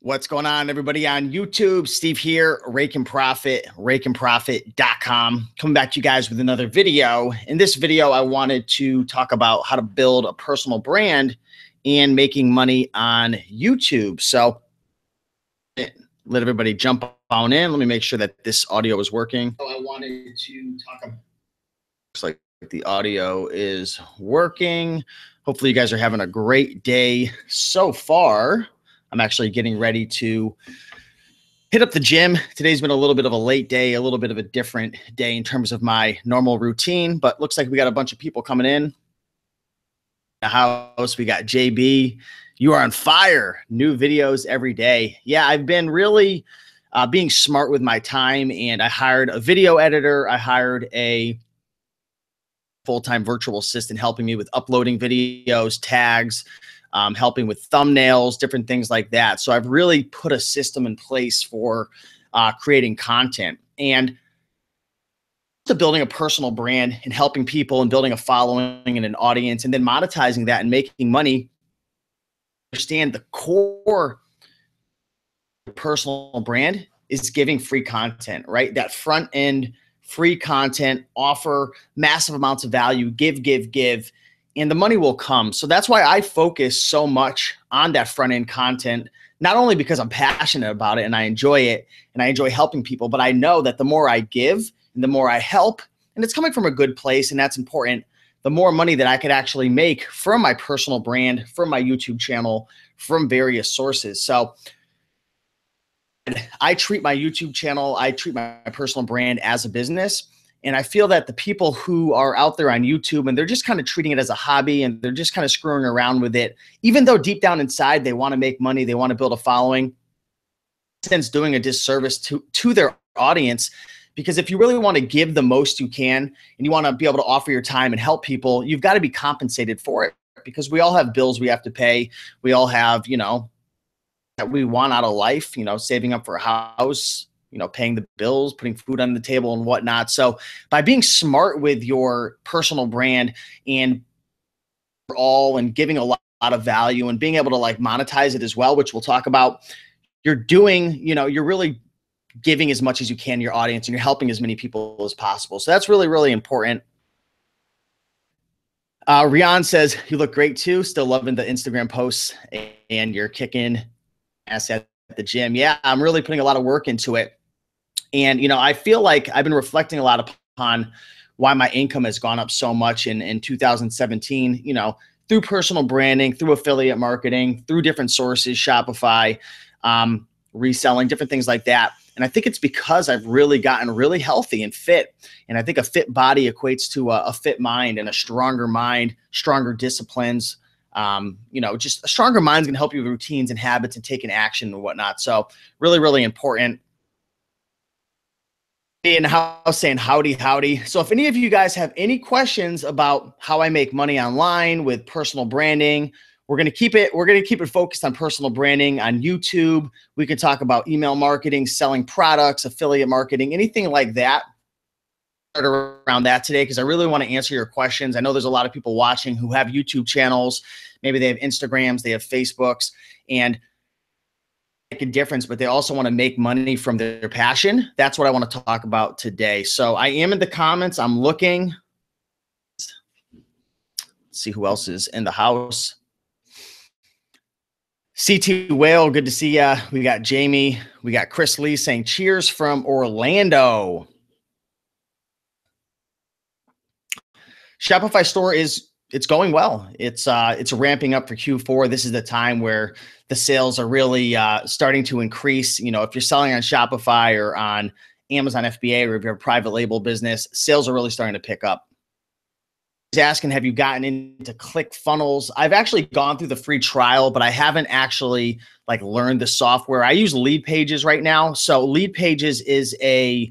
What's going on, everybody on YouTube? Steve here, Raiken Profit, RaikenProfit.com. Coming back to you guys with another video. In this video, I wanted to talk about how to build a personal brand and making money on YouTube. So let everybody jump on in. Let me make sure that this audio is working. So I wanted to talk about, looks like the audio is working. Hopefully you guys are having a great day so far. I'm actually getting ready to hit up the gym. Today's been a little bit of a late day, a little bit of a different day in terms of my normal routine, but looks like we got a bunch of people coming in the house. We got JB. You are on fire. New videos every day. Yeah, I've been really being smart with my time, and I hired a video editor. I hired a full-time virtual assistant helping me with uploading videos, tags, helping with thumbnails, different things like that. So I've really put a system in place for creating content and to building a personal brand and helping people and building a following and an audience and then monetizing that and making money. Understand the core personal brand is giving free content, right? That front end free content, offer massive amounts of value, give, and the money will come. So that's why I focus so much on that front end content, not only because I'm passionate about it and I enjoy it and I enjoy helping people, but I know that the more I give and the more I help, and it's coming from a good place, and that's important, the more money that I could actually make from my personal brand, from my YouTube channel, from various sources. So I treat my YouTube channel, I treat my personal brand as a business. And I feel that the people who are out there on YouTube and they're just kind of treating it as a hobby and they're just kind of screwing around with it, even though deep down inside they want to make money, they want to build a following, it's doing a disservice to their audience. Because if you really want to give the most you can and you want to be able to offer your time and help people, you've got to be compensated for it, because we all have bills we have to pay. We all have, that we want out of life, saving up for a house, paying the bills, putting food on the table and whatnot. So by being smart with your personal brand and giving a lot of value and being able to monetize it as well, which we'll talk about, you're doing, you're really giving as much as you can to your audience and you're helping as many people as possible. So that's really, really important. Rian says, you look great too. Still loving the Instagram posts and you're kicking ass at the gym. Yeah, I'm really putting a lot of work into it. And, I feel like I've been reflecting a lot upon why my income has gone up so much in 2017, through personal branding, through affiliate marketing, through different sources, Shopify, reselling, different things like that. And I think it's because I've really gotten really healthy and fit. And I think a fit body equates to a fit mind, and a stronger mind, stronger disciplines. Just a stronger mind is going to help you with routines and habits and taking action and whatnot. So really, really important. In the house saying howdy. So if any of you guys have any questions about how I make money online with personal branding, we're going to keep it focused on personal branding on YouTube. We can talk about email marketing, selling products, affiliate marketing, anything like that. Around that today, because I really want to answer your questions. I know there's a lot of people watching who have YouTube channels. Maybe they have Instagrams, they have Facebooks, and make a difference, but they also want to make money from their passion. That's what I want to talk about today. So I am in the comments. I'm looking. Let's see who else is in the house. CT Whale, good to see ya. We got Jamie. We got Chris Lee saying cheers from Orlando. Shopify store it's going well. It's ramping up for Q4. This is the time where the sales are really starting to increase. If you're selling on Shopify or on Amazon FBA, or if you're a private label business, sales are really starting to pick up. He's asking, have you gotten into ClickFunnels? I've actually gone through the free trial, but I haven't actually learned the software. I use Lead Pages right now. So Lead Pages is a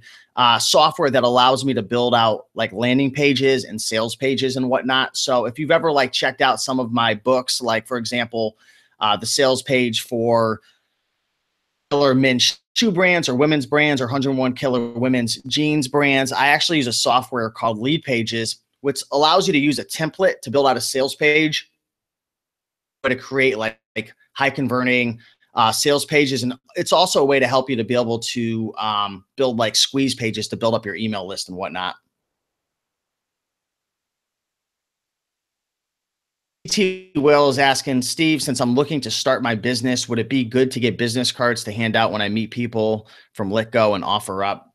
software that allows me to build out landing pages and sales pages and whatnot. So if you've ever checked out some of my books, for example, the sales page for killer men's shoe brands or women's brands or 101 killer women's jeans brands, I actually use a software called Lead Pages, which allows you to use a template to build out a sales page, but to create high converting sales pages. And it's also a way to help you to be able to build like squeeze pages to build up your email list and whatnot. T. Will is asking, Steve, since I'm looking to start my business, would it be good to get business cards to hand out when I meet people from Let Go and Offer Up?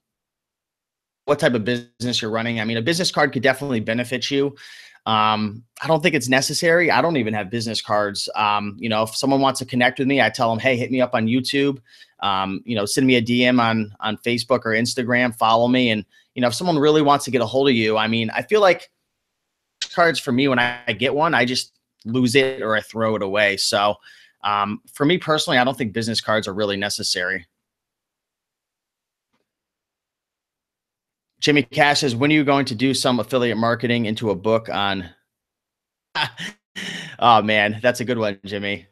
What type of business you're running? I mean, a business card could definitely benefit you. I don't think it's necessary. I don't even have business cards. You know, if someone wants to connect with me, I tell them, hey, hit me up on YouTube. You know, send me a DM on Facebook or Instagram, follow me. And, you know, if someone really wants to get a hold of you, I mean, I feel like cards for me, when I get one, I just lose it or I throw it away. So for me personally, I don't think business cards are really necessary. Jimmy Cash says, when are you going to do some affiliate marketing into a book on? Oh man, that's a good one, Jimmy.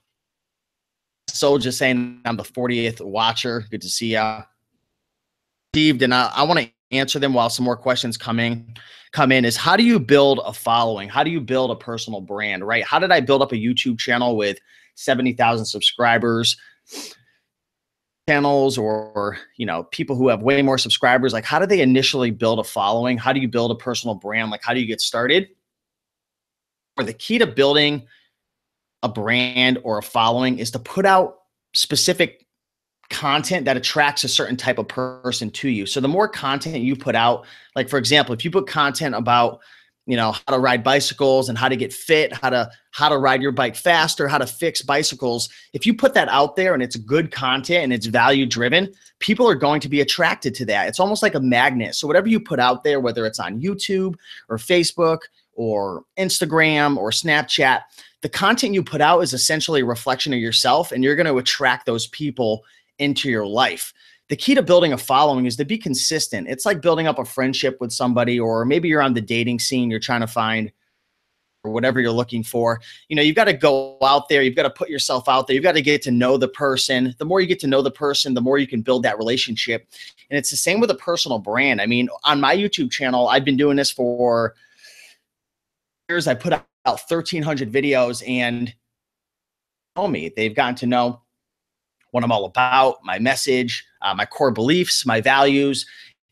Soul just saying I'm the 40th watcher. Good to see you. Steve, and I want to answer them while some more questions come in, is how do you build a following? How do you build a personal brand, right? How did I build up a YouTube channel with 70,000 subscribers? Channels or, you know, people who have way more subscribers, like how do they initially build a following? How do you build a personal brand? Like how do you get started? Or the key to building a brand or a following is to put out specific content that attracts a certain type of person to you. So the more content you put out, like for example, if you put content about, you know, how to ride bicycles and how to get fit, how to ride your bike faster, how to fix bicycles. If you put that out there and it's good content and it's value driven, people are going to be attracted to that. It's almost like a magnet. So whatever you put out there, whether it's on YouTube or Facebook or Instagram or Snapchat, the content you put out is essentially a reflection of yourself, and you're going to attract those people into your life. The key to building a following is to be consistent. It's like building up a friendship with somebody, or maybe you're on the dating scene, you're trying to find or whatever you're looking for. You know, you've got to go out there. You've got to put yourself out there. You've got to get to know the person. The more you get to know the person, the more you can build that relationship. And it's the same with a personal brand. I mean, on my YouTube channel, I've been doing this for years. I put out 1,300 videos, and they've gotten to know what I'm all about, my message, my core beliefs, my values.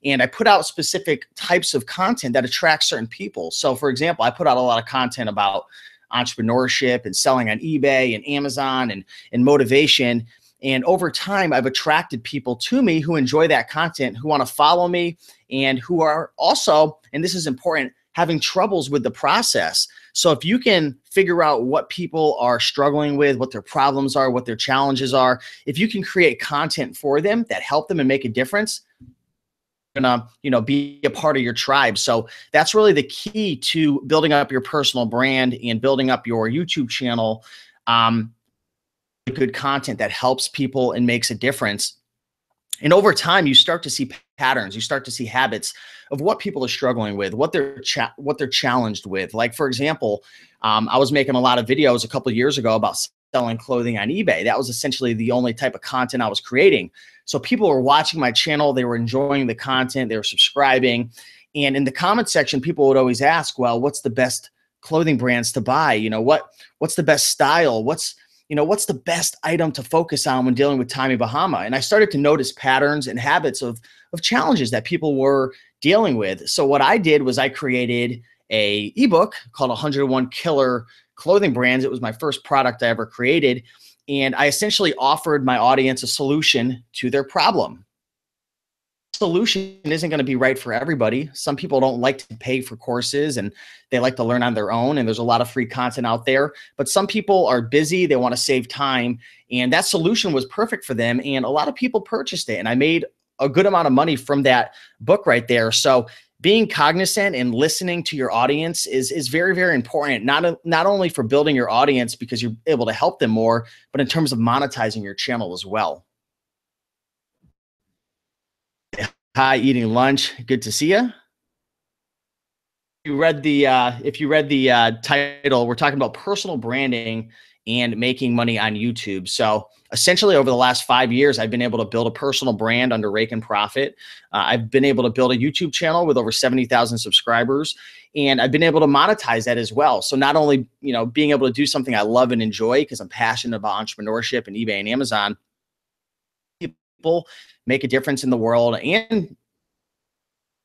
And I put out specific types of content that attracts certain people. So for example, I put out a lot of content about entrepreneurship and selling on eBay and Amazon and motivation. And over time, I've attracted people to me who enjoy that content, who want to follow me, and who are also, and this is important, having troubles with the process. So if you can figure out what people are struggling with, what their problems are, what their challenges are, if you can create content for them that help them and make a difference, you're gonna, you know, be a part of your tribe. So that's really the key to building up your personal brand and building up your YouTube channel. Good content that helps people and makes a difference. And over time, you start to see patterns. You start to see habits of what people are struggling with, what they're challenged with. Like, for example, I was making a lot of videos a couple of years ago about selling clothing on eBay. That was essentially the only type of content I was creating. So people were watching my channel. They were enjoying the content. They were subscribing. And in the comment section, people would always ask, well, what's the best clothing brands to buy? You know, what's the best style? What's the best item to focus on when dealing with Tommy Bahama? And I started to notice patterns and habits of challenges that people were dealing with. So what I did was I created a ebook called 101 Killer Clothing Brands. It was my first product I ever created. And I essentially offered my audience a solution to their problem. Solution isn't going to be right for everybody. Some people don't like to pay for courses and they like to learn on their own. And there's a lot of free content out there, but some people are busy. They want to save time. And that solution was perfect for them. And a lot of people purchased it. And I made a good amount of money from that book right there. So being cognizant and listening to your audience is very, very important. Not only for building your audience because you're able to help them more, but in terms of monetizing your channel as well. Hi, eating lunch. Good to see you. If you read the title, we're talking about personal branding and making money on YouTube. So essentially over the last 5 years, I've been able to build a personal brand under Raiken Profit. I've been able to build a YouTube channel with over 70,000 subscribers, and I've been able to monetize that as well. So not only, being able to do something I love and enjoy because I'm passionate about entrepreneurship and eBay and Amazon, people make a difference in the world and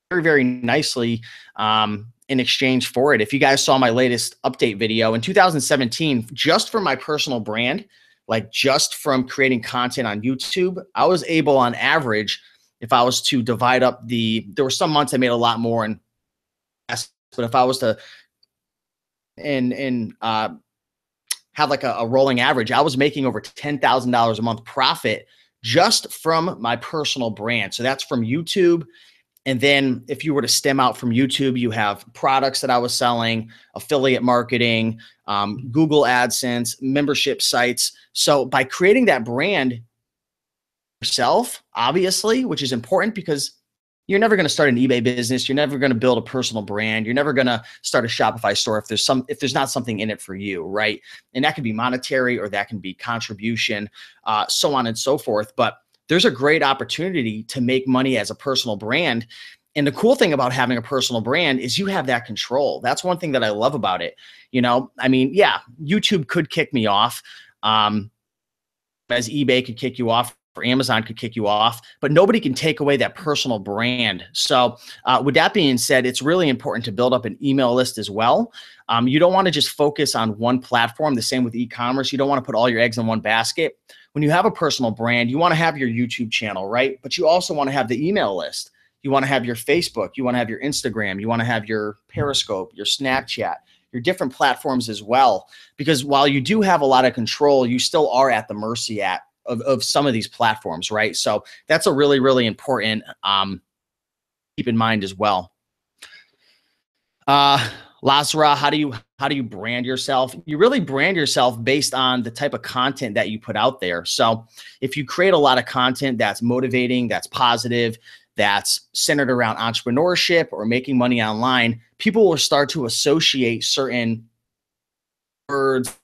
very, very nicely in exchange for it. If you guys saw my latest update video in 2017, just for my personal brand, like just from creating content on YouTube, I was able on average, if I was to divide up there were some months I made a lot more, but if I was to have like a rolling average, I was making over $10,000 a month profit just from my personal brand. So that's from YouTube. And then if you were to stem out from YouTube, you have products that I was selling, affiliate marketing, Google AdSense, membership sites. So by creating that brand yourself, obviously, which is important because you're never going to start an eBay business. You're never going to build a personal brand. You're never going to start a Shopify store if there's not something in it for you, right? And that can be monetary or that can be contribution, so on and so forth. But there's a great opportunity to make money as a personal brand. And the cool thing about having a personal brand is you have that control. That's one thing that I love about it. I mean, yeah, YouTube could kick me off, as eBay could kick you off, or Amazon could kick you off, but nobody can take away that personal brand. So with that being said, it's really important to build up an email list as well. You don't want to just focus on one platform. The same with e-commerce. You don't want to put all your eggs in one basket. When you have a personal brand, you want to have your YouTube channel, right? But you also want to have the email list. You want to have your Facebook. You want to have your Instagram. You want to have your Periscope, your Snapchat, your different platforms as well. Because while you do have a lot of control, you still are at the mercy of some of these platforms, right? So that's a really, really important keep in mind as well. Lazara, how do you brand yourself? You really brand yourself based on the type of content that you put out there. So if you create a lot of content that's motivating, that's positive, that's centered around entrepreneurship or making money online, people will start to associate certain words,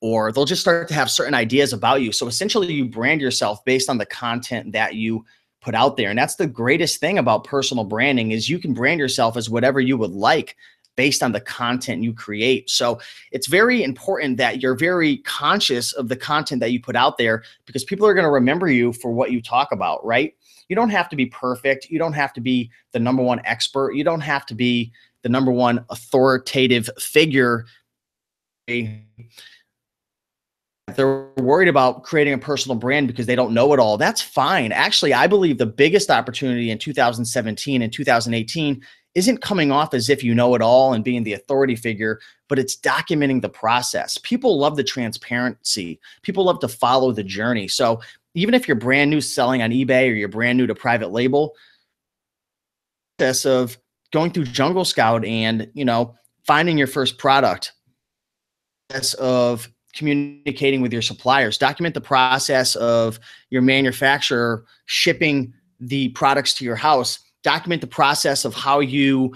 or they'll just start to have certain ideas about you. So essentially you brand yourself based on the content that you put out there. And that's the greatest thing about personal branding is you can brand yourself as whatever you would like based on the content you create. So it's very important that you're very conscious of the content that you put out there, because people are going to remember you for what you talk about, right? You don't have to be perfect. You don't have to be the #1 expert. You don't have to be the #1 authoritative figure. They're worried about creating a personal brand because they don't know it all. That's fine. Actually, I believe the biggest opportunity in 2017 and 2018 isn't coming off as if you know it all and being the authority figure, but it's documenting the process. People love the transparency. People love to follow the journey. So even if you're brand new selling on eBay or you're brand new to private label, process of going through Jungle Scout and, finding your first product, process of communicating with your suppliers, document the process of your manufacturer shipping the products to your house, document the process of how you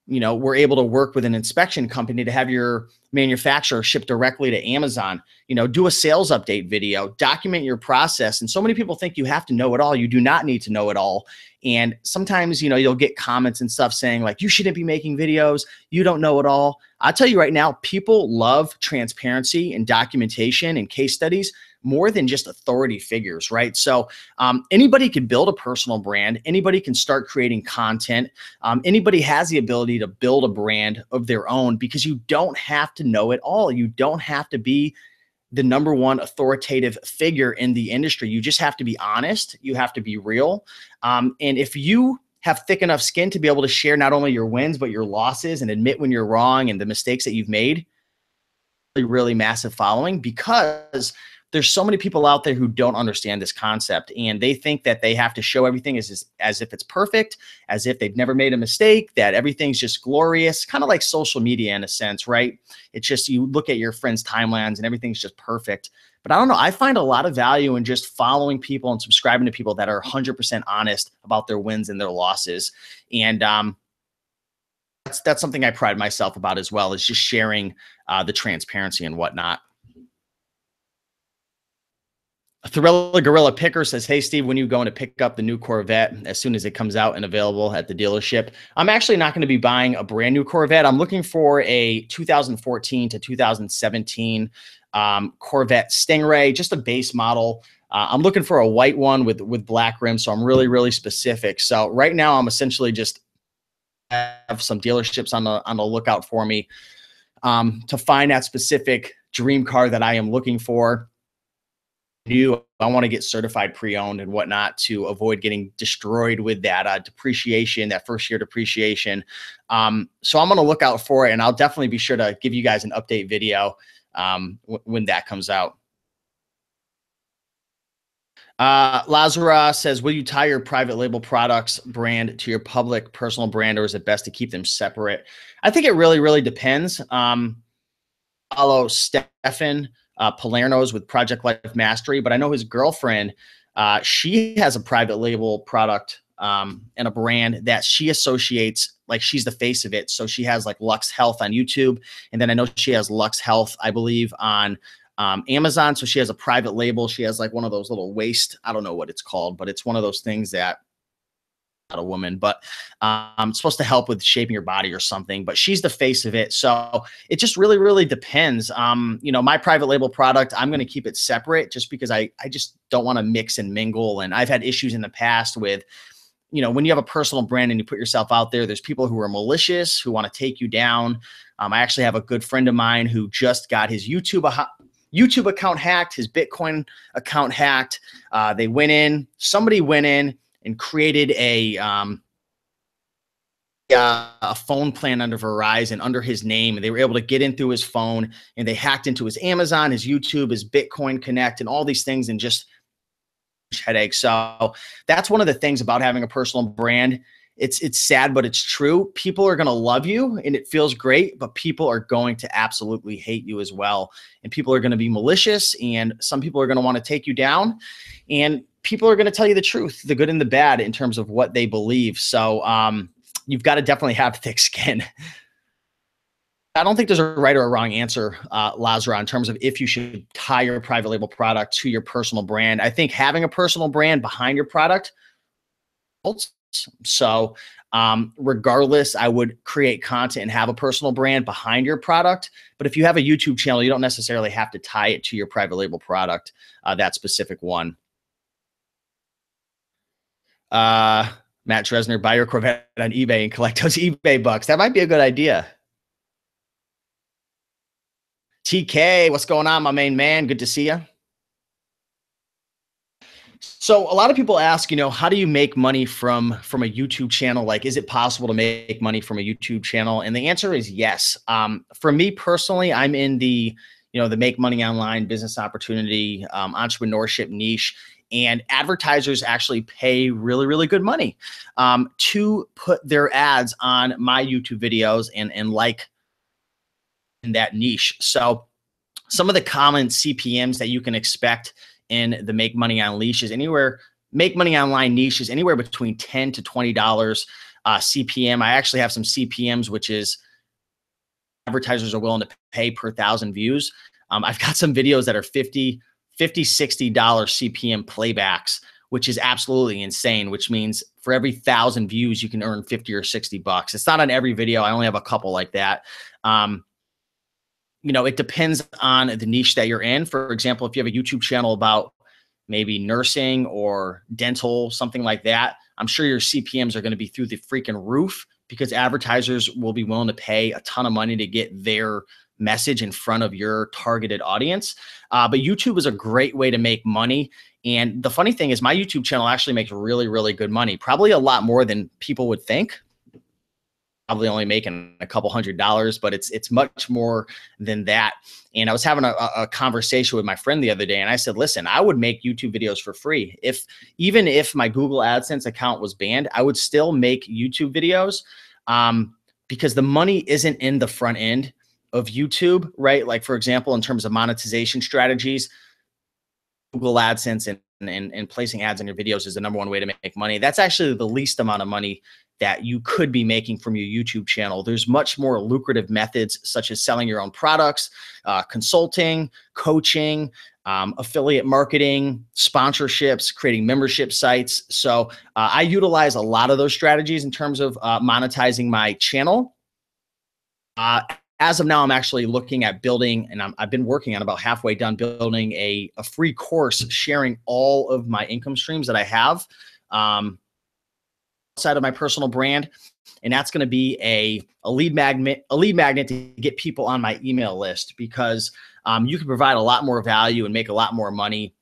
were able to work with an inspection company to have your manufacturer ship directly to Amazon. Do a sales update video, document your process. And so many people think you have to know it all. You do not need to know it all. And sometimes, you'll get comments and stuff saying like, you shouldn't be making videos. You don't know it all. I'll tell you right now, people love transparency and documentation and case studies more than just authority figures, right? So anybody can build a personal brand. Anybody can start creating content. Anybody has the ability to build a brand of their own, because you don't have to know it all. You don't have to be the #1 authoritative figure in the industry. You just have to be honest. You have to be real. And if you have thick enough skin to be able to share not only your wins, but your losses and admit when you're wrong and the mistakes that you've made, really massive following, because there's so many people out there who don't understand this concept, and they think that they have to show everything as if it's perfect, as if they've never made a mistake, that everything's just glorious, kind of like social media in a sense, right? It's just, you look at your friends' timelines and everything's just perfect. But I don't know, I find a lot of value in just following people and subscribing to people that are 100% honest about their wins and their losses. And that's something I pride myself about as well, is just sharing the transparency and whatnot. Thriller Gorilla Picker says, hey, Steve, when you going to pick up the new Corvette as soon as it comes out and available at the dealership? I'm actually not going to be buying a brand new Corvette. I'm looking for a 2014 to 2017 Corvette Stingray, just a base model. I'm looking for a white one with black rims, so I'm really, really specific. So right now I'm essentially just have some dealerships on the lookout for me to find that specific dream car that I am looking for. I want to get certified pre-owned and whatnot to avoid getting destroyed with that depreciation, that first year depreciation. So I'm going to look out for it, and I'll definitely be sure to give you guys an update video when that comes out. Lazara says, will you tie your private label products brand to your public personal brand, or is it best to keep them separate? I think it really, really depends. Follow Stefan Palerno's with Project Life Mastery, but I know his girlfriend, she has a private label product and a brand that she associates, like she's the face of it. So she has like Lux Health on YouTube. And then I know she has Lux Health, I believe, on Amazon. So she has a private label. She has like one of those little waist, I don't know what it's called, but it's one of those things that, not a woman, but it's supposed to help with shaping your body or something, but she's the face of it. So it just really, really depends. You know, my private label product, I'm going to keep it separate just because I just don't want to mix and mingle. And I've had issues in the past with, you know, when you have a personal brand and you put yourself out there, there's people who are malicious, who want to take you down. I actually have a good friend of mine who just got his YouTube account hacked, his Bitcoin account hacked. Somebody went in and created a phone plan under Verizon under his name. And they were able to get in through his phone, and they hacked into his Amazon, his YouTube, his Bitcoin Connect, and all these things, and just headache. So that's one of the things about having a personal brand. It's sad, but it's true. People are going to love you and it feels great, but people are going to absolutely hate you as well. And people are going to be malicious, and some people are going to want to take you down, and people are going to tell you the truth, the good and the bad, in terms of what they believe. So you've got to definitely have thick skin. I don't think there's a right or a wrong answer, Lazara, in terms of if you should tie your private label product to your personal brand. I think having a personal brand behind your product helps. So regardless, I would create content and have a personal brand behind your product. But if you have a YouTube channel, you don't necessarily have to tie it to your private label product, that specific one. Matt Dresner, buy your Corvette on eBay and collect those eBay bucks. That might be a good idea. TK, what's going on, my main man? Good to see you. So a lot of people ask, you know, how do you make money from a YouTube channel? Like, is it possible to make money from a YouTube channel? And the answer is yes. For me personally, I'm in the make money online business opportunity, entrepreneurship niche. And advertisers actually pay really, really good money to put their ads on my YouTube videos and like in that niche. So some of the common CPMs that you can expect in the make money on leash is make money online niche is anywhere between $10 to $20 CPM. I actually have some CPMs, which is advertisers are willing to pay per 1,000 views. I've got some videos that are $50, $60 CPM playbacks, which is absolutely insane, which means for every 1,000 views, you can earn 50 or 60 bucks. It's not on every video. I only have a couple like that. It depends on the niche that you're in. For example, if you have a YouTube channel about maybe nursing or dental, something like that, I'm sure your CPMs are going to be through the freaking roof because advertisers will be willing to pay a ton of money to get their message in front of your targeted audience. But YouTube is a great way to make money. And the funny thing is my YouTube channel actually makes really, really good money, probably a lot more than people would think. Probably only making a couple $100, but it's much more than that. And I was having a conversation with my friend the other day, and I said, listen, I would make YouTube videos for free. Even if my Google AdSense account was banned, I would still make YouTube videos because the money isn't in the front end of YouTube, right? Like, for example, in terms of monetization strategies, Google AdSense and placing ads in your videos is the #1 way to make money. That's actually the least amount of money that you could be making from your YouTube channel. There's much more lucrative methods such as selling your own products, consulting, coaching, affiliate marketing, sponsorships, creating membership sites. So I utilize a lot of those strategies in terms of monetizing my channel. As of now, I'm actually looking at building, and I've been working on about halfway done building a free course sharing all of my income streams that I have outside of my personal brand. And that's going to be a lead magnet to get people on my email list, because you can provide a lot more value and make a lot more money.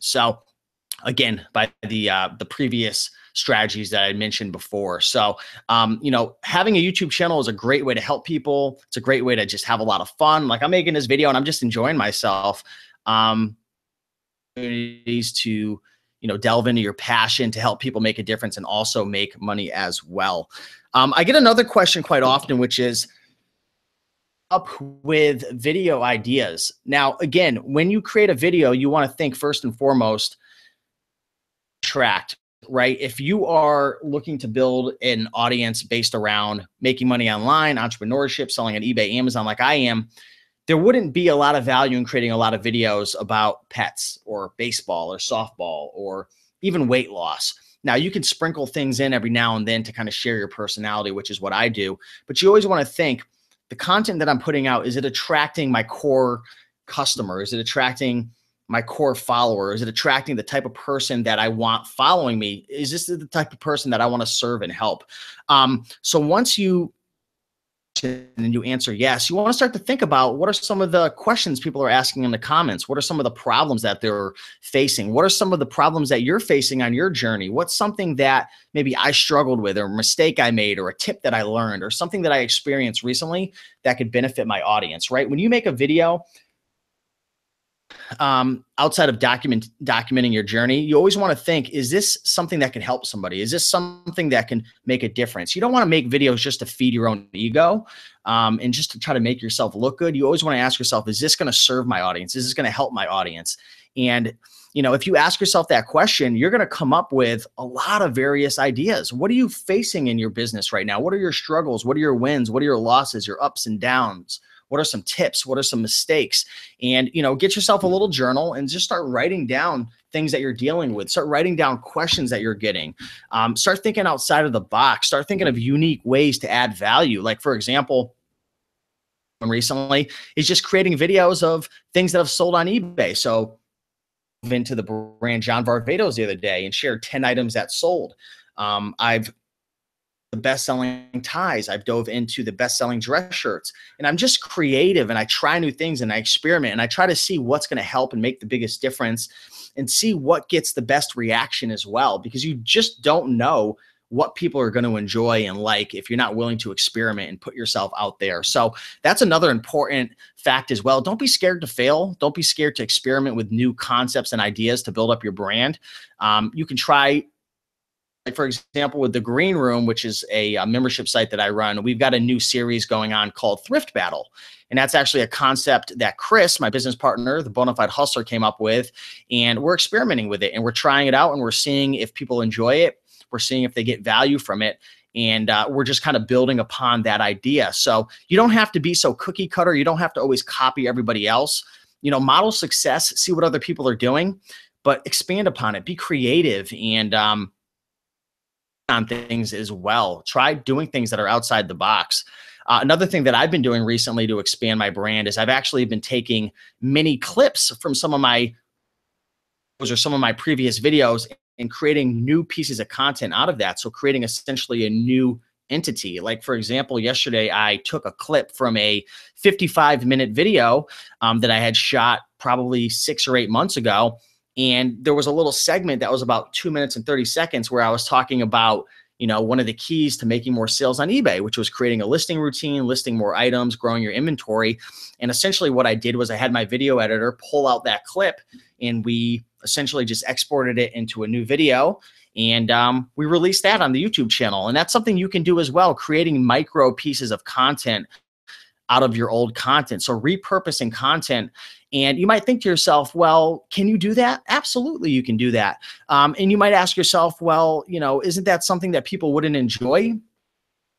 So again, by the previous strategies that I mentioned before. So, you know, having a YouTube channel is a great way to help people. It's a great way to just have a lot of fun. Like, I'm making this video and I'm just enjoying myself. Opportunities to, you know, delve into your passion to help people make a difference and also make money as well. I get another question quite often, which is up with video ideas. Now, again, when you create a video, you want to think first and foremost, attract, right? If you are looking to build an audience based around making money online, entrepreneurship, selling on eBay, Amazon, like I am, there wouldn't be a lot of value in creating a lot of videos about pets or baseball or softball or even weight loss. Now, you can sprinkle things in every now and then to kind of share your personality, which is what I do. But you always want to think, the content that I'm putting out, is it attracting my core customer? Is it attracting my core follower? Is it attracting the type of person that I want following me? Is this the type of person that I want to serve and help? So once you and you answer yes, you want to start to think about, what are some of the questions people are asking in the comments? What are some of the problems that they're facing? What are some of the problems that you're facing on your journey? What's something that maybe I struggled with, or a mistake I made, or a tip that I learned, or something that I experienced recently that could benefit my audience, right? When you make a video, outside of documenting your journey, you always want to think, is this something that can help somebody? Is this something that can make a difference? You don't want to make videos just to feed your own ego and just to try to make yourself look good. You always want to ask yourself, is this going to serve my audience? Is this going to help my audience? And, you know, if you ask yourself that question, you're going to come up with a lot of various ideas. What are you facing in your business right now? What are your struggles? What are your wins? What are your losses, your ups and downs? What are some tips? What are some mistakes? And, you know, get yourself a little journal and just start writing down things that you're dealing with. Start writing down questions that you're getting. Start thinking outside of the box. Start thinking of unique ways to add value. Like, for example, recently is just creating videos of things that have sold on eBay. So into the brand John Varvatos the other day and shared 10 items that sold. I've the best-selling ties. I've dove into the best-selling dress shirts, and I'm just creative, and I try new things, and I experiment, and I try to see what's going to help and make the biggest difference, and see what gets the best reaction as well, because you just don't know what people are going to enjoy and like if you're not willing to experiment and put yourself out there. So that's another important fact as well. Don't be scared to fail. Don't be scared to experiment with new concepts and ideas to build up your brand. You can try, like, for example, with the Green Room, which is a membership site that I run, we've got a new series going on called Thrift Battle. And that's actually a concept that Chris, my business partner, the Bonafide Hustler, came up with. And we're experimenting with it, and we're trying it out, and we're seeing if people enjoy it. We're seeing if they get value from it. And we're just kind of building upon that idea. So you don't have to be so cookie cutter. You don't have to always copy everybody else. You know, model success, see what other people are doing, but expand upon it. Be creative and on things as well. Try doing things that are outside the box. Another thing that I've been doing recently to expand my brand is I've actually been taking mini clips from some of my previous videos and creating new pieces of content out of that. So creating essentially a new entity. Like, for example, yesterday I took a clip from a 55-minute video that I had shot probably 6 or 8 months ago. And there was a little segment that was about 2 minutes and 30 seconds where I was talking about, you know, one of the keys to making more sales on eBay, which was creating a listing routine, listing more items, growing your inventory. And essentially what I did was I had my video editor pull out that clip, and we essentially just exported it into a new video. And we released that on the YouTube channel. And that's something you can do as well, creating micro pieces of content out of your old content. So repurposing content. And you might think to yourself, well, can you do that? Absolutely, you can do that. And you might ask yourself, well, you know, isn't that something that people wouldn't enjoy?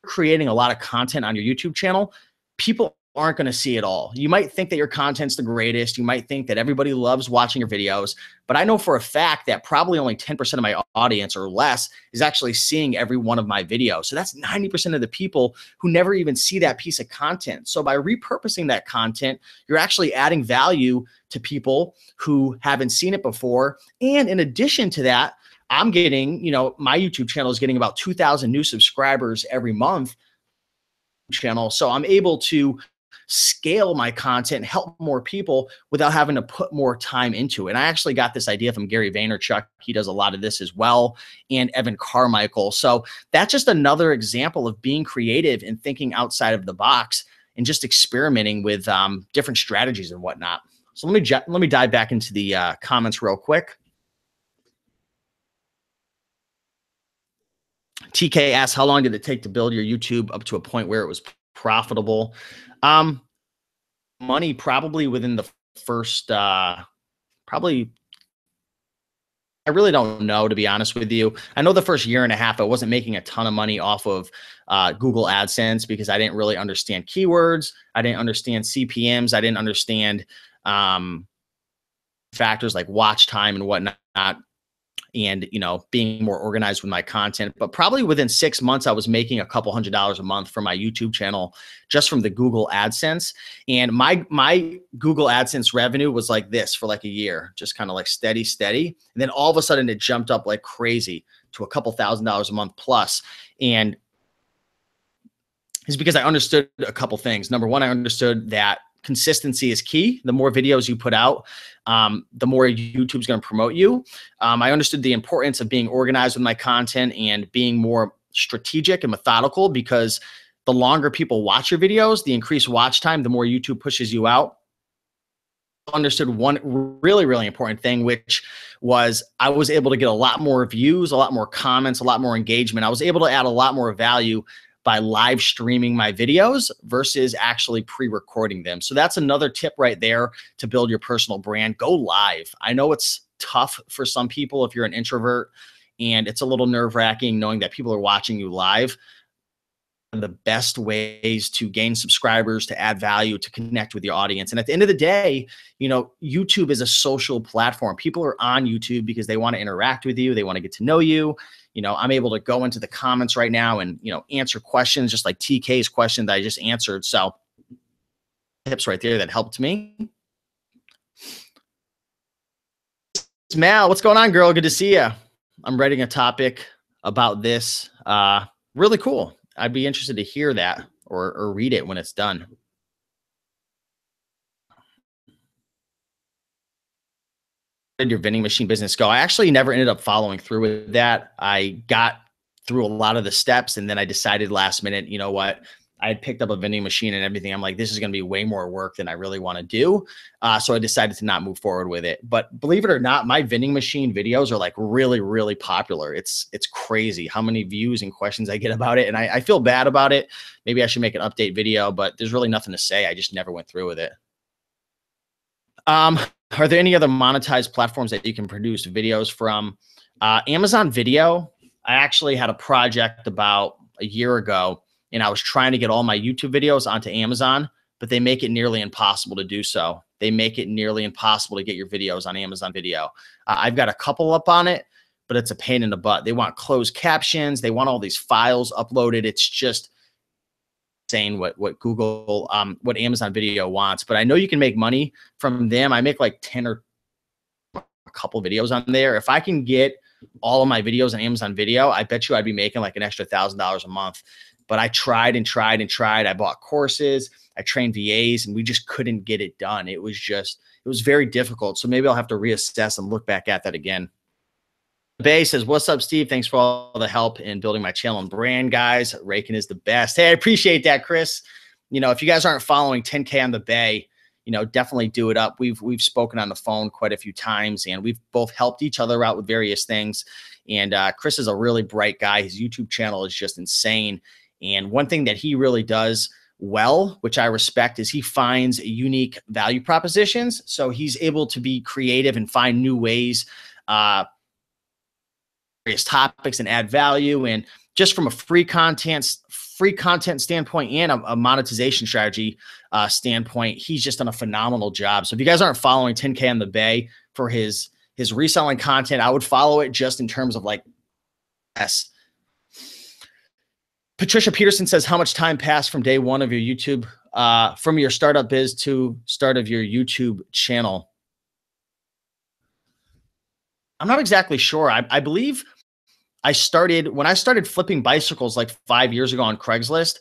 Creating a lot of content on your YouTube channel, people aren't going to see it all. You might think that your content's the greatest. You might think that everybody loves watching your videos, but I know for a fact that probably only 10% of my audience or less is actually seeing every one of my videos. So that's 90% of the people who never even see that piece of content. So by repurposing that content, you're actually adding value to people who haven't seen it before. And in addition to that, I'm getting, my YouTube channel is getting about 2,000 new subscribers every month channel. So I'm able to scale my content and help more people without having to put more time into it. And I actually got this idea from Gary Vaynerchuk. He does a lot of this as well, and Evan Carmichael. So that's just another example of being creative and thinking outside of the box and just experimenting with different strategies and whatnot. So let me dive back into the comments real quick. TK asks, how long did it take to build your YouTube up to a point where it was profitable? Money probably within the first, probably, I really don't know, to be honest with you. I know the first year and a half, I wasn't making a ton of money off of Google AdSense because I didn't really understand keywords. I didn't understand CPMs. I didn't understand factors like watch time and whatnot, and being more organized with my content. But probably within 6 months, I was making a couple $100s a month for my YouTube channel just from the Google AdSense. And my Google AdSense revenue was like this for like a year, just kind of like steady. And then all of a sudden it jumped up like crazy to a couple $1,000s a month plus. And it's because I understood a couple things. Number one, I understood that consistency is key. The more videos you put out, the more YouTube's going to promote you. I understood the importance of being organized with my content and being more strategic and methodical, because the longer people watch your videos, the increased watch time, the more YouTube pushes you out. Understood one really, really important thing, which was I was able to get a lot more views, a lot more comments, a lot more engagement. I was able to add a lot more value by live streaming my videos versus actually pre-recording them. So that's another tip right there to build your personal brand. Go live. I know it's tough for some people if you're an introvert, and it's a little nerve-wracking knowing that people are watching you live. The best ways to gain subscribers, to add value, to connect with your audience. And at the end of the day, YouTube is a social platform. People are on YouTube because they want to interact with you. They want to get to know you. I'm able to go into the comments right now and, answer questions just like TK's question that I just answered. So tips right there that helped me. Mal, what's going on, girl? Good to see you. I'm writing a topic about this. Really cool. I'd be interested to hear that or read it when it's done. How did your vending machine business go? I actually never ended up following through with that. I got through a lot of the steps, and then I decided last minute, you know what? I had picked up a vending machine and everything. I'm like, this is going to be way more work than I really want to do. So I decided to not move forward with it. But believe it or not, my vending machine videos are like really, really popular. It's crazy how many views and questions I get about it. And I feel bad about it. Maybe I should make an update video, but there's really nothing to say. I just never went through with it. Are there any other monetized platforms that you can produce videos from? Amazon Video. I actually had a project about a year ago, and I was trying to get all my YouTube videos onto Amazon, but they make it nearly impossible to do so. They make it nearly impossible to get your videos on Amazon Video. I've got a couple up on it, but it's a pain in the butt. They want closed captions. They want all these files uploaded. It's just insane what Google, what Amazon Video wants. But I know you can make money from them. I make like 10 or a couple videos on there. If I can get all of my videos on Amazon Video, I bet you I'd be making like an extra $1,000 a month. But I tried and tried and tried. I bought courses, I trained VAs, and we just couldn't get it done. It was very difficult. So maybe I'll have to reassess and look back at that again. Bay says, what's up, Steve? Thanks for all the help in building my channel and brand, guys. Raiken is the best. Hey, I appreciate that, Chris. If you guys aren't following 10K on the Bay, definitely do it up. We've spoken on the phone quite a few times, and we've both helped each other out with various things. And Chris is a really bright guy. His YouTube channel is just insane. And one thing that he really does well, which I respect, is he finds unique value propositions. So he's able to be creative and find new ways topics and add value. And just from a free content standpoint and a monetization strategy standpoint, he's just done a phenomenal job. So if you guys aren't following 10K on the Bay for his reselling content, I would follow it just in terms of like, yes. Patricia Peterson says, how much time passed from day one of your YouTube, from your startup biz to start of your YouTube channel? I'm not exactly sure. I believe when I started flipping bicycles like 5 years ago on Craigslist,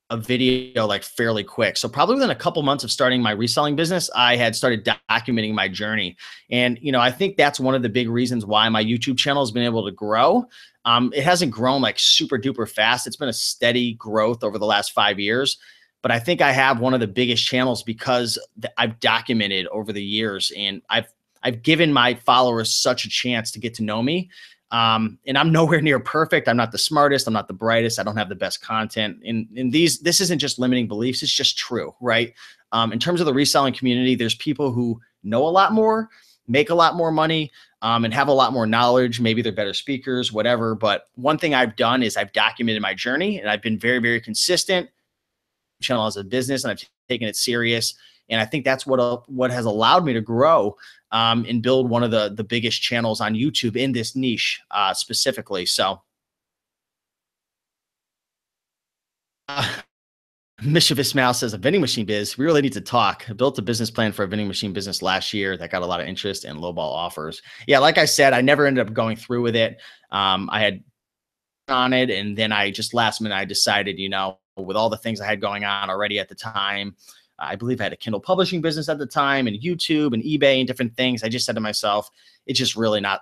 a video like fairly quick. So probably within a couple months of starting my reselling business, I had started documenting my journey. And, I think that's one of the big reasons why my YouTube channel has been able to grow. It hasn't grown like super duper fast. It's been a steady growth over the last 5 years. But I think I have one of the biggest channels because I've documented over the years, and I've given my followers such a chance to get to know me. And I'm nowhere near perfect. I'm not the smartest. I'm not the brightest. I don't have the best content. And this isn't just limiting beliefs. It's just true, right? In terms of the reselling community, there's people who know a lot more, make a lot more money, and have a lot more knowledge. Maybe they're better speakers, whatever. But one thing I've done is I've documented my journey, and I've been very, very consistent channel as a business, and I've taken it serious. And I think that's what has allowed me to grow and build one of the biggest channels on YouTube in this niche specifically. So Mischievous Mouse says, a vending machine biz, we really need to talk. I built a business plan for a vending machine business last year that got a lot of interest and lowball offers. Yeah, like I said, I never ended up going through with it. I had on it, and then I just last minute, I decided, with all the things I had going on already at the time, I believe I had a Kindle publishing business at the time, and YouTube and eBay and different things. I just said to myself, it's just really not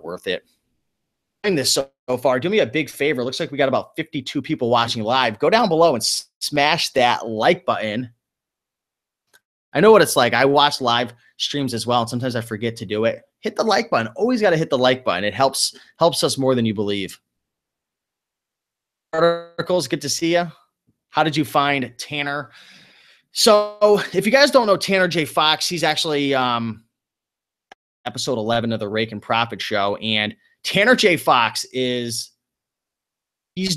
worth it. Doing this so far, do me a big favor. Looks like we got about 52 people watching live. Go down below and smash that like button. I know what it's like. I watch live streams as well, and sometimes I forget to do it. Hit the like button. Always got to hit the like button. It helps us more than you believe. Articles, good to see you. How did you find Tanner? So if you guys don't know Tanner J. Fox, he's actually episode 11 of the Raiken Profit Show. And Tanner J. Fox he's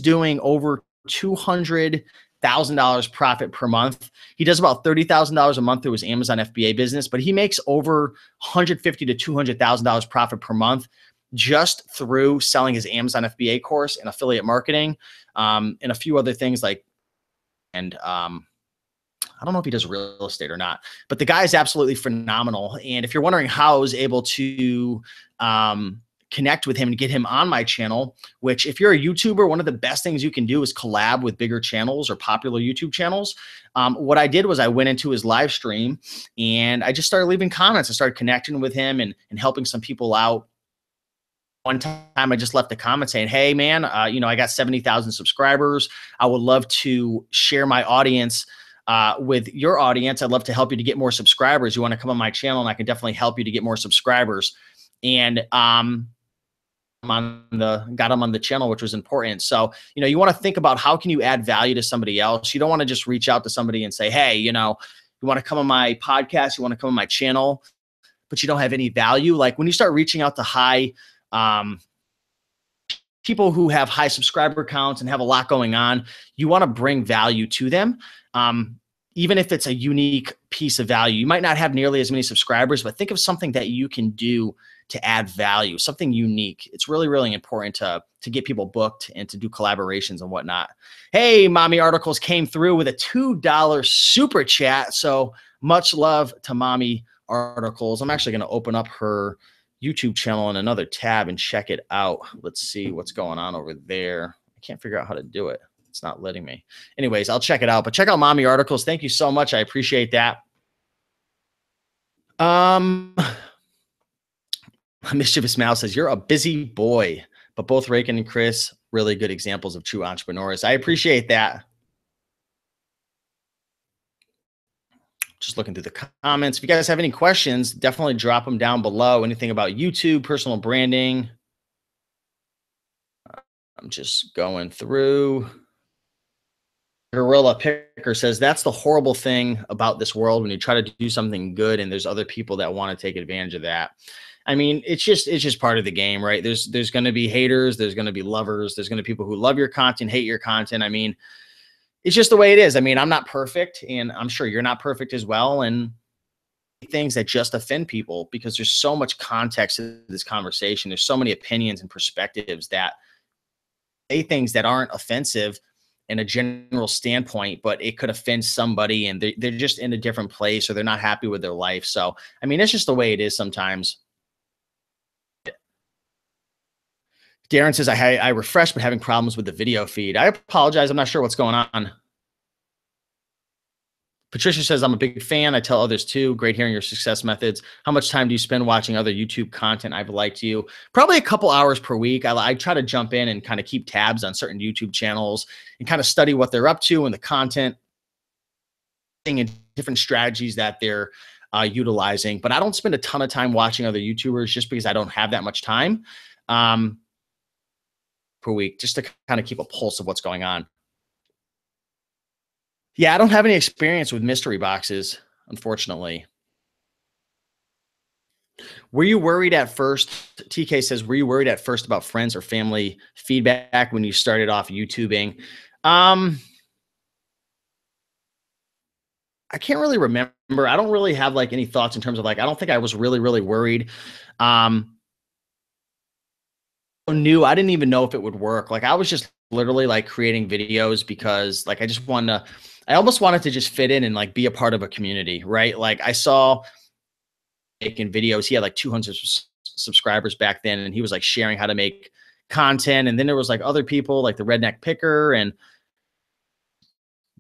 doing over $200,000 profit per month. He does about $30,000 a month through his Amazon FBA business, but he makes over $150,000 to $200,000 profit per month just through selling his Amazon FBA course and affiliate marketing, and a few other things like, I don't know if he does real estate or not, but the guy is absolutely phenomenal. And if you're wondering how I was able to connect with him and get him on my channel, which if you're a YouTuber, one of the best things you can do is collab with bigger channels or popular YouTube channels. What I did was I went into his live stream and I just started leaving comments. I started connecting with him and helping some people out. One time I just left a comment saying, hey man, I got 70,000 subscribers. I would love to share my audience with your audience. I'd love to help you to get more subscribers. You want to come on my channel and I can definitely help you to get more subscribers. And got him on the channel, which was important. So, you want to think about how can you add value to somebody else? You don't want to just reach out to somebody and say, hey, you want to come on my podcast, you want to come on my channel, but you don't have any value. Like when you start reaching out to people who have high subscriber counts and have a lot going on, you want to bring value to them. Even if it's a unique piece of value, you might not have nearly as many subscribers, but think of something that you can do to add value, something unique. It's really, really important to get people booked and to do collaborations and whatnot. Hey, Mommy Articles came through with a $2 super chat. So much love to Mommy Articles. I'm actually going to open up her YouTube channel in another tab and check it out. Let's see what's going on over there. I can't figure out how to do it. It's not letting me. Anyways, I'll check it out, but check out Mommy Articles. Thank you so much. I appreciate that. Mischievous Mouse says, you're a busy boy, but both Raiken and Chris, really good examples of true entrepreneurs. I appreciate that. Just looking through the comments. If you guys have any questions, definitely drop them down below. Anything about YouTube, personal branding. I'm just going through. Gorilla Picker says, that's the horrible thing about this world when you try to do something good and there's other people that want to take advantage of that. I mean, it's just part of the game, right? There's going to be haters, there's going to be lovers, there's going to be people who love your content, hate your content. I mean, it's just the way it is. I mean, I'm not perfect, and I'm sure you're not perfect as well. And things that just offend people because there's so much context to this conversation. There's so many opinions and perspectives that say things that aren't offensive in a general standpoint, but it could offend somebody and they're just in a different place or they're not happy with their life. So, I mean, it's just the way it is sometimes. Darren says, I refreshed, but having problems with the video feed. I apologize. I'm not sure what's going on. Patricia says, I'm a big fan. I tell others too. Great hearing your success methods. How much time do you spend watching other YouTube content? I've liked you. Probably a couple hours per week. I try to jump in and kind of keep tabs on certain YouTube channels and kind of study what they're up to and the content and different strategies that they're utilizing. But I don't spend a ton of time watching other YouTubers just because I don't have that much time per week, just to kind of keep a pulse of what's going on. Yeah, I don't have any experience with mystery boxes, unfortunately. Were you worried at first? TK says, were you worried at first about friends or family feedback when you started off YouTubing? I can't really remember. I don't really have like any thoughts in terms of like, I don't think I was really, really worried. New, I didn't even know if it would work. Like I was just literally like creating videos because like I just wanted to, I almost wanted to just fit in and like be a part of a community, right? Like I saw making videos. He had like 200 subscribers back then, and he was like sharing how to make content. And then there was like other people like the Redneck Picker and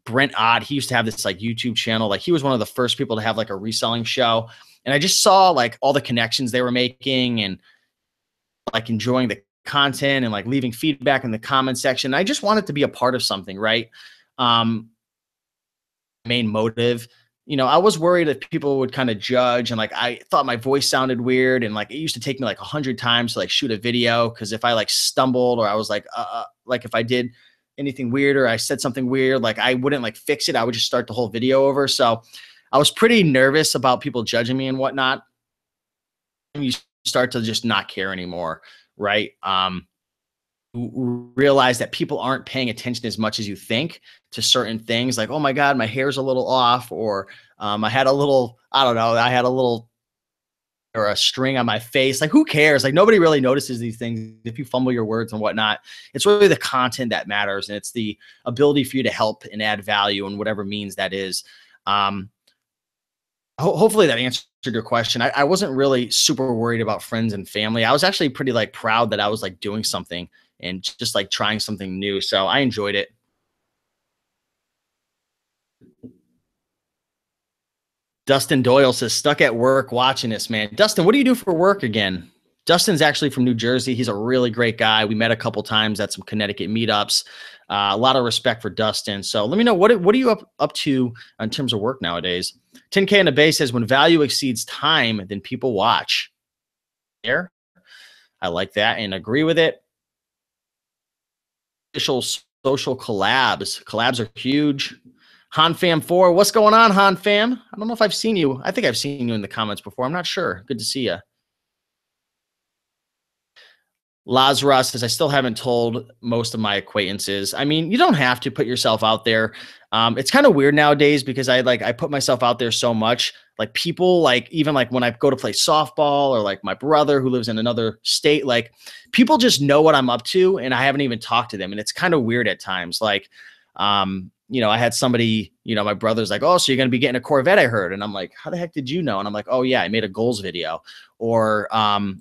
Brent Ott. He used to have this like YouTube channel. Like he was one of the first people to have like a reselling show. And I just saw like all the connections they were making and like enjoying the content and like leaving feedback in the comment section. I just wanted to be a part of something, right? Main motive. You know, I was worried if people would kind of judge and like I thought my voice sounded weird and like it used to take me like 100 times to like shoot a video because if I like stumbled or I was like if I did anything weird or I said something weird, like I wouldn't like fix it. I would just start the whole video over. So I was pretty nervous about people judging me and whatnot. You start to just not care anymore, right? Realize that people aren't paying attention as much as you think to certain things like, oh my God, my hair's a little off, or I had a little, I don't know, I had a little or a string on my face. Like, who cares? Like, nobody really notices these things if you fumble your words and whatnot. It's really the content that matters, and it's the ability for you to help and add value in whatever means that is. Hopefully that answered your question. I wasn't really super worried about friends and family. I was actually pretty like proud that I was like doing something and just like trying something new. So I enjoyed it. Dustin Doyle says, stuck at work watching this, man. Dustin, what do you do for work again? Dustin's actually from New Jersey. He's a really great guy. We met a couple times at some Connecticut meetups. A lot of respect for Dustin. So let me know, what are you up to in terms of work nowadays? 10K in the base says, when value exceeds time, then people watch. There, I like that and agree with it. Official social collabs. Collabs are huge. HanFam4, what's going on, HanFam? I don't know if I've seen you. I think I've seen you in the comments before. I'm not sure. Good to see you. Lazarus says, I still haven't told most of my acquaintances. I mean, you don't have to put yourself out there. It's kind of weird nowadays because I put myself out there so much. Like people, like even like when I go to play softball or like my brother who lives in another state, like people just know what I'm up to and I haven't even talked to them. And it's kind of weird at times. Like, you know, I had somebody, you know, my brother's like, oh, so you're going to be getting a Corvette, I heard. And I'm like, how the heck did you know? And I'm like, oh yeah, I made a goals video. Or,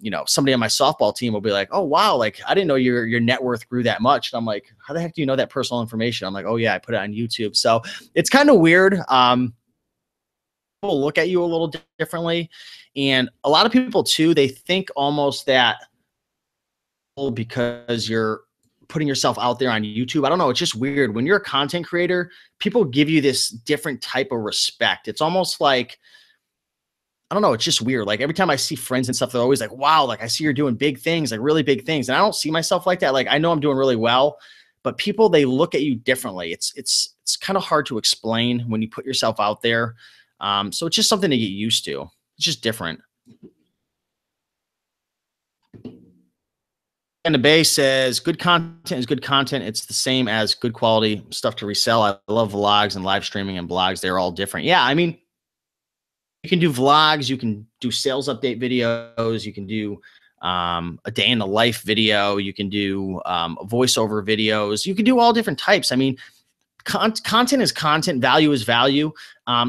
you know, somebody on my softball team will be like, oh, wow, like, I didn't know your net worth grew that much. And I'm like, how the heck do you know that personal information? I'm like, oh yeah, I put it on YouTube. So it's kind of weird. People look at you a little differently. And a lot of people too, they think almost that because you're putting yourself out there on YouTube. I don't know. It's just weird. When you're a content creator, people give you this different type of respect. It's almost like, I don't know. It's just weird. Like every time I see friends and stuff, they're always like, wow, like I see you're doing big things, like really big things. And I don't see myself like that. Like I know I'm doing really well, but people, they look at you differently. It's kind of hard to explain when you put yourself out there. So it's just something to get used to. It's just different. And the base says good content is good content. It's the same as good quality stuff to resell. I love vlogs and live streaming and blogs. They're all different. Yeah, I mean, you can do vlogs, you can do sales update videos, you can do a day in the life video, you can do voiceover videos, you can do all different types. I mean, content is content, value is value.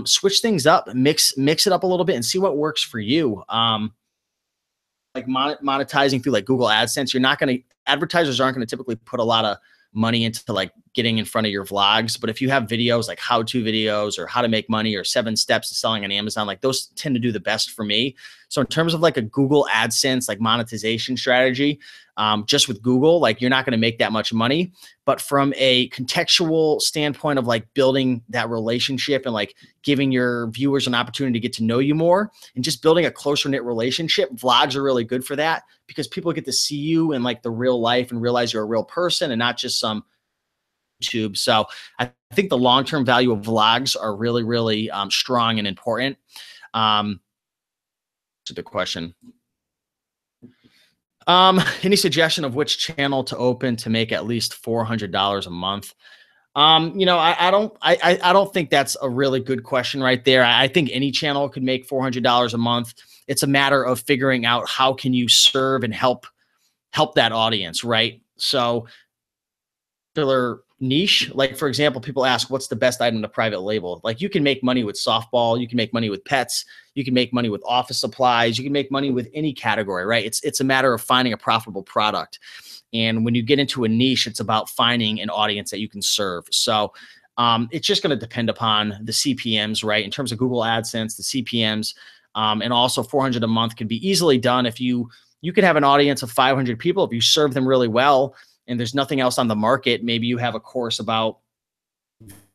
Switch things up, mix it up a little bit, and see what works for you. Like monetizing through like Google AdSense, you're not going to, advertisers aren't going to typically put a lot of money into like getting in front of your vlogs. But if you have videos like how-to videos or how to make money or 7 steps to selling on Amazon, like those tend to do the best for me. So in terms of like a Google AdSense, like monetization strategy, just with Google, like you're not going to make that much money. But from a contextual standpoint of like building that relationship and like giving your viewers an opportunity to get to know you more and just building a closer knit relationship, vlogs are really good for that because people get to see you in like the real life and realize you're a real person and not just some YouTube. So I think the long-term value of vlogs are really, really strong and important. That's a good question. Any suggestion of which channel to open to make at least $400 a month? You know, I don't think that's a really good question right there. I think any channel could make $400 a month. It's a matter of figuring out how can you serve and help that audience, right? So particular niche, like for example, people ask what's the best item to private label. Like you can make money with softball, you can make money with pets, you can make money with office supplies, you can make money with any category, right? It's a matter of finding a profitable product. And when you get into a niche, it's about finding an audience that you can serve. So it's just going to depend upon the CPMs, right? In terms of Google AdSense, the CPMs, and also 400 a month can be easily done if you could have an audience of 500 people if you serve them really well. And there's nothing else on the market. Maybe you have a course about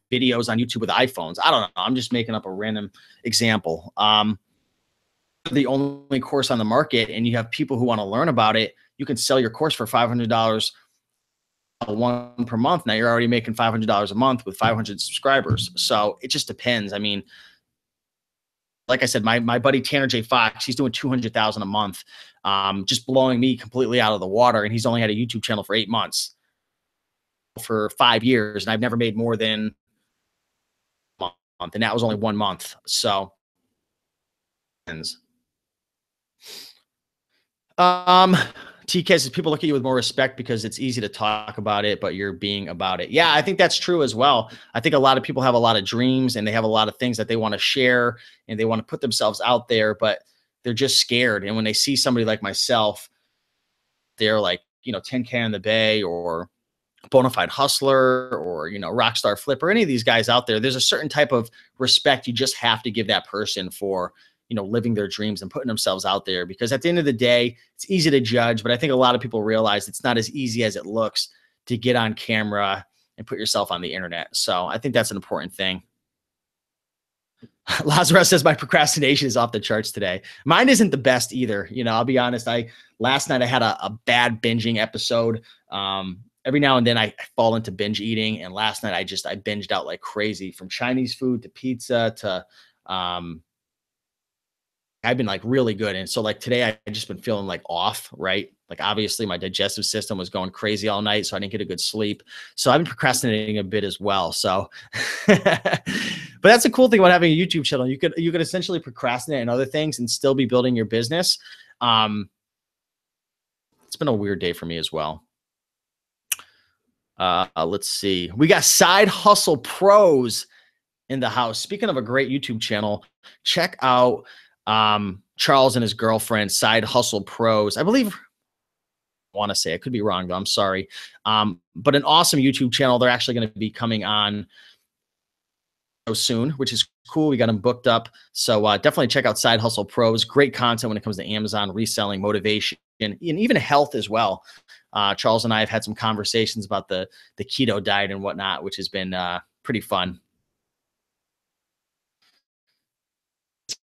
videos on YouTube with iPhones. I don't know. I'm just making up a random example. The only course on the market and you have people who want to learn about it, you can sell your course for $500 one per month. Now you're already making $500 a month with 500 subscribers. So it just depends. I mean, like I said, my buddy Tanner J. Fox, he's doing 200,000 a month, just blowing me completely out of the water. And he's only had a YouTube channel for 8 months, for 5 years, and I've never made more than a month, and that was only 1 month. So, TK says people look at you with more respect because it's easy to talk about it, but you're being about it. Yeah, I think that's true as well. I think a lot of people have a lot of dreams and they have a lot of things that they want to share and they want to put themselves out there, but they're just scared. And when they see somebody like myself, they're like, you know, 10K on the Bay or Bonafide Hustler or, you know, Rockstar Flipper, any of these guys out there, there's a certain type of respect you just have to give that person for, you know, living their dreams and putting themselves out there, because at the end of the day, it's easy to judge, but I think a lot of people realize it's not as easy as it looks to get on camera and put yourself on the internet. So I think that's an important thing. Lazarus says my procrastination is off the charts today. Mine isn't the best either. You know, I'll be honest. Last night I had a bad binging episode. Every now and then I fall into binge eating. And last night I binged out like crazy, from Chinese food to pizza to, I've been like really good. And so like today I just been feeling like off, right? Like obviously my digestive system was going crazy all night, so I didn't get a good sleep. So I've been procrastinating a bit as well. So, but that's a cool thing about having a YouTube channel. You could essentially procrastinate on other things and still be building your business. It's been a weird day for me as well. Let's see. We got Side Hustle Pros in the house. Speaking of a great YouTube channel, check out Charles and his girlfriend, Side Hustle Pros. I believe, I want to say, I could be wrong though, I'm sorry. But an awesome YouTube channel. They're actually going to be coming on so soon, which is cool. We got them booked up. So definitely check out Side Hustle Pros. Great content when it comes to Amazon, reselling, motivation, and even health as well. Charles and I have had some conversations about the keto diet and whatnot, which has been pretty fun.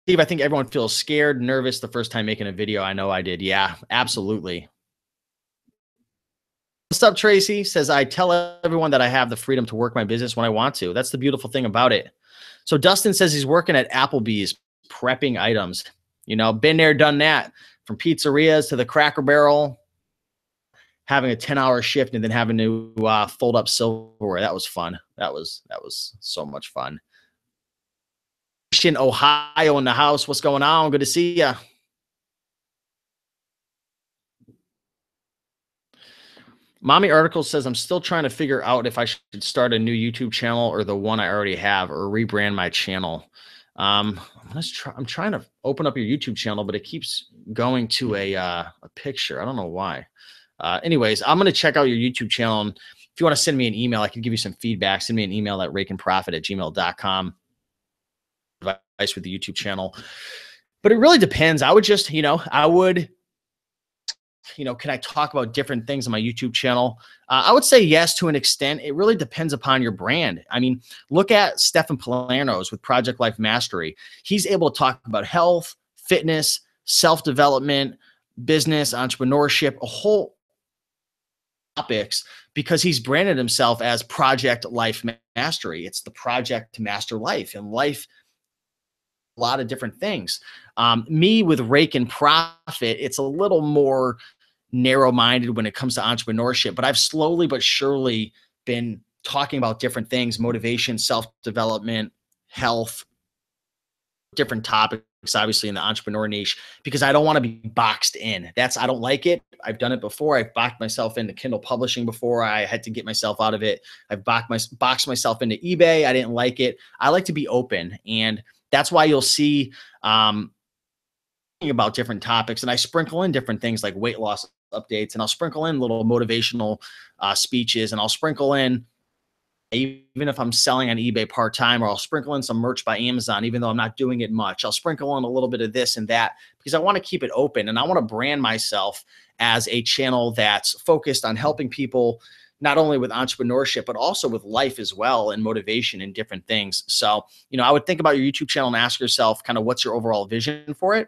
Steve, I think everyone feels scared, nervous the first time making a video. I know I did. Yeah, absolutely. What's up, Tracy? Says, I tell everyone that I have the freedom to work my business when I want to. That's the beautiful thing about it. So Dustin says he's working at Applebee's, prepping items. You know, been there, done that. From pizzerias to the Cracker Barrel. having a 10-hour shift and then having to fold up silverware. That was fun. That was so much fun. In Ohio in the house. What's going on? Good to see you. Mommy Article says, I'm still trying to figure out if I should start a new YouTube channel or the one I already have, or rebrand my channel. I'm trying to open up your YouTube channel, but it keeps going to a picture. I don't know why. Anyways, I'm going to check out your YouTube channel. And if you want to send me an email, I can give you some feedback. Send me an email at raikenprofit@gmail.com. Advice with the YouTube channel. But it really depends. I would just, can I talk about different things on my YouTube channel? I would say yes to an extent. It really depends upon your brand. I mean, look at Stefan Palerno's with Project Life Mastery. He's able to talk about health, fitness, self-development, business, entrepreneurship, a whole topics, because he's branded himself as Project Life Mastery. It's the project to master life, and life, a lot of different things. Me with Raiken Profit, it's a little more narrow-minded when it comes to entrepreneurship, but I've slowly but surely been talking about different things: motivation, self-development, health, different topics, obviously in the entrepreneur niche, because I don't want to be boxed in. I don't like it. I've done it before. I've boxed myself into Kindle publishing before. I had to get myself out of it. I've boxed myself into eBay. I didn't like it. I like to be open, and that's why you'll see about different topics, and I sprinkle in different things like weight loss updates, and I'll sprinkle in little motivational speeches, and I'll sprinkle in, even if I'm selling on eBay part-time, or I'll sprinkle in some merch by Amazon, even though I'm not doing it much. I'll sprinkle in a little bit of this and that, because I want to keep it open, and I want to brand myself as a channel that's focused on helping people, not only with entrepreneurship, but also with life as well, and motivation and different things. So, I would think about your YouTube channel and ask yourself kind of what's your overall vision for it.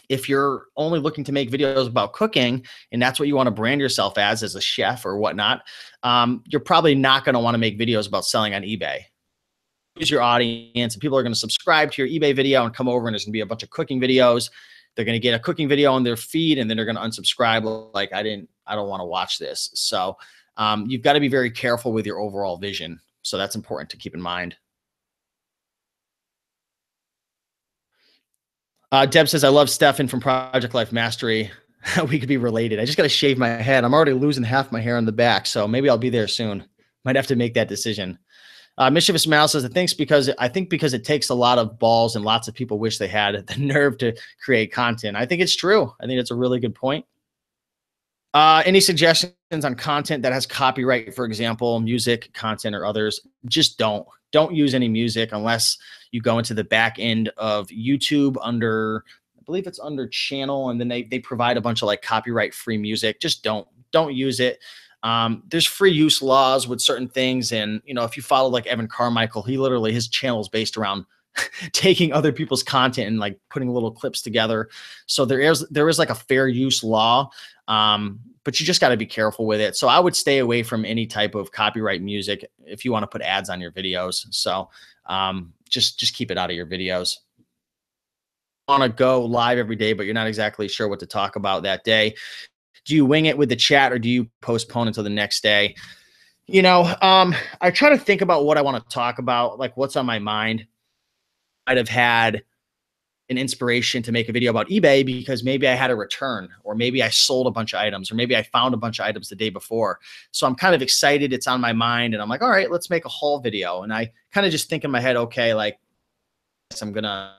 If you're only looking to make videos about cooking and that's what you want to brand yourself as a chef or whatnot, you're probably not going to want to make videos about selling on eBay. Use your audience, and people are going to subscribe to your eBay video and come over, and there's going to be a bunch of cooking videos. They're going to get a cooking video on their feed, and then they're going to unsubscribe. Like, I don't want to watch this. So you've got to be very careful with your overall vision. So that's important to keep in mind. Deb says, I love Stefan from Project Life Mastery. We could be related. I just got to shave my head. I'm already losing half my hair on the back, so maybe I'll be there soon. Might have to make that decision. Mischievous Mouse says, I think because it takes a lot of balls, and lots of people wish they had the nerve to create content. I think it's true. I think it's a really good point. Any suggestions on content that has copyright, for example, music, content, or others? Just don't use any music unless you go into the back end of YouTube under, I believe it's under channel, and then they provide a bunch of like copyright free music. Just don't use it. There's free use laws with certain things. And, if you follow like Evan Carmichael, his channel is based around taking other people's content and like putting little clips together. So there is like a fair use law. But you just got to be careful with it. So I would stay away from any type of copyright music if you want to put ads on your videos. So just keep it out of your videos. You want to go live every day, but you're not exactly sure what to talk about that day. Do you wing it with the chat, or do you postpone until the next day? I try to think about what I want to talk about, like what's on my mind. I'd have had an inspiration to make a video about eBay because maybe I had a return, or maybe I sold a bunch of items, or maybe I found a bunch of items the day before. So I'm kind of excited. It's on my mind, and I'm like, all right, let's make a haul video. And I kind of just think in my head, okay, like I'm going to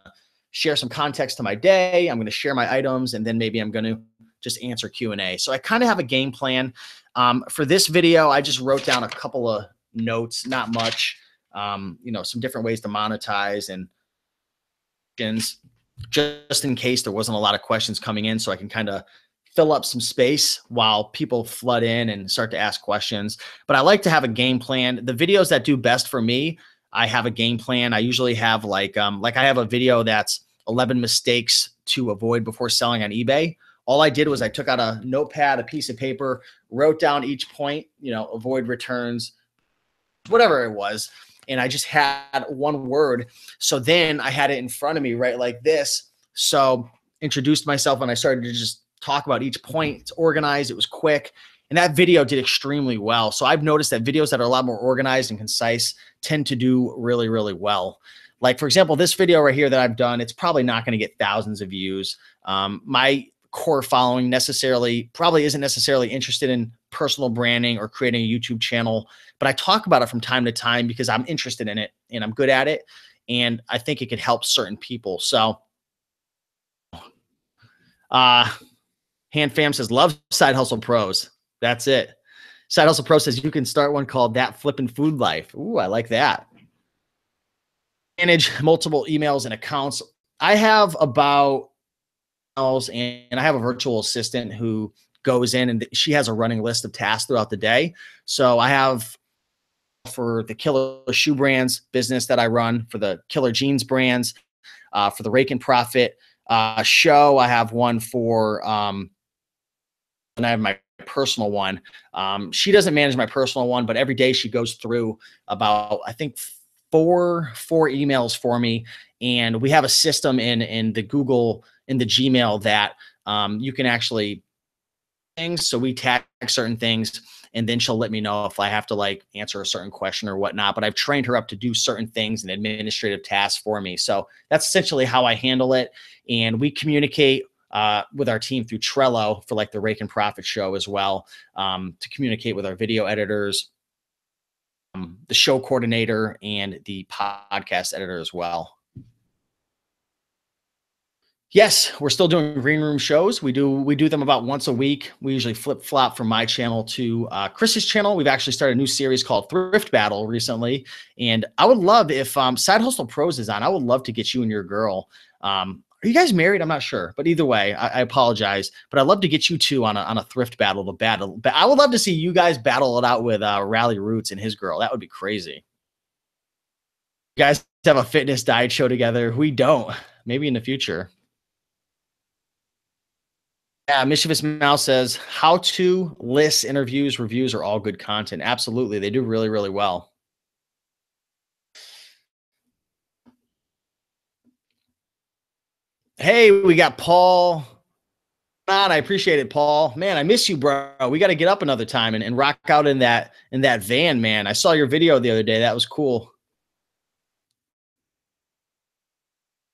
share some context to my day. I'm going to share my items, and then maybe I'm going to just answer Q&A. So I kind of have a game plan. For this video, I just wrote down a couple of notes, not much, some different ways to monetize, and just in case there wasn't a lot of questions coming in, so I can kind of fill up some space while people flood in and start to ask questions. But I like to have a game plan. The videos that do best for me, I have a game plan. I usually have like I have a video that's 11 mistakes to avoid before selling on eBay. All I did was I took out a notepad, a piece of paper, wrote down each point, avoid returns, whatever it was. And I just had one word. So then I had it in front of me, right, like this. So introduced myself, and I started to just talk about each point. It's organized. It was quick. And that video did extremely well. So I've noticed that videos that are a lot more organized and concise tend to do really, really well. Like, for example, this video right here that I've done, it's probably not going to get thousands of views. My core following probably isn't necessarily interested in personal branding or creating a YouTube channel, but I talk about it from time to time because I'm interested in it and I'm good at it. And I think it could help certain people. So, Hand Fam says, love Side Hustle Pros. That's it. Side Hustle Pro says you can start one called That Flippin' Food Life. Ooh, I like that. Manage multiple emails and accounts. I have about and I have a virtual assistant who goes in and she has a running list of tasks throughout the day. So I have for the Killer Shoe Brands business that I run, for the Killer Jeans brands, for the Raiken Profit show. I have one for, and I have my personal one. She doesn't manage my personal one, but every day she goes through about, I think, four emails for me. And we have a system in the Gmail that you can actually things. So we tag certain things and then she'll let me know if I have to like answer a certain question or whatnot. But I've trained her up to do certain things and administrative tasks for me. So that's essentially how I handle it. And we communicate with our team through Trello for like the Raiken Profit show as well, to communicate with our video editors, the show coordinator, and the podcast editor as well. Yes, we're still doing green room shows. We do them about once a week. We usually flip flop from my channel to Chris's channel. We've actually started a new series called Thrift Battle recently. And I would love if Side Hustle Pros is on, I would love to get you and your girl. Are you guys married? I'm not sure, but either way, I apologize. But I'd love to get you two on a thrift battle to battle. But I would love to see you guys battle it out with Rally Roots and his girl. That would be crazy. You guys have a fitness diet show together. We don't. Maybe in the future. Yeah, Mischievous Mouse says, how to lists, interviews, reviews are all good content. Absolutely. They do really, really well. Hey, we got Paul. I appreciate it, Paul. Man, I miss you, bro. We got to get up another time and rock out in that van, man. I saw your video the other day. That was cool.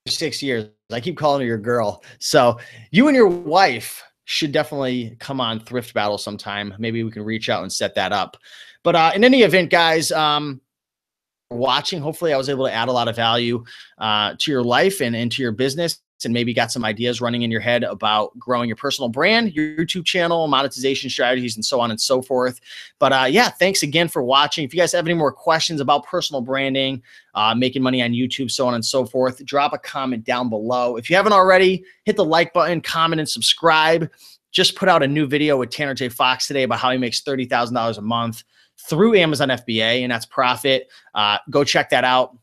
6 years. I keep calling her your girl. So you and your wife should definitely come on Thrift Battle sometime. Maybe we can reach out and set that up. But in any event, guys, watching, hopefully I was able to add a lot of value to your life and to your business, and maybe got some ideas running in your head about growing your personal brand, your YouTube channel, monetization strategies, and so on and so forth. But yeah, thanks again for watching. If you guys have any more questions about personal branding, making money on YouTube, so on and so forth, drop a comment down below. If you haven't already, hit the like button, comment, and subscribe. Just put out a new video with Tanner J. Fox today about how he makes $30,000 a month through Amazon FBA, and that's profit. Go check that out.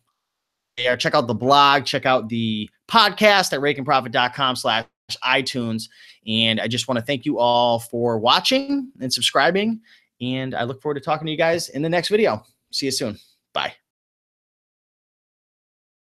Yeah, check out the blog, check out the podcast at RaikenProfit.com/iTunes. And I just want to thank you all for watching and subscribing. And I look forward to talking to you guys in the next video. See you soon. Bye.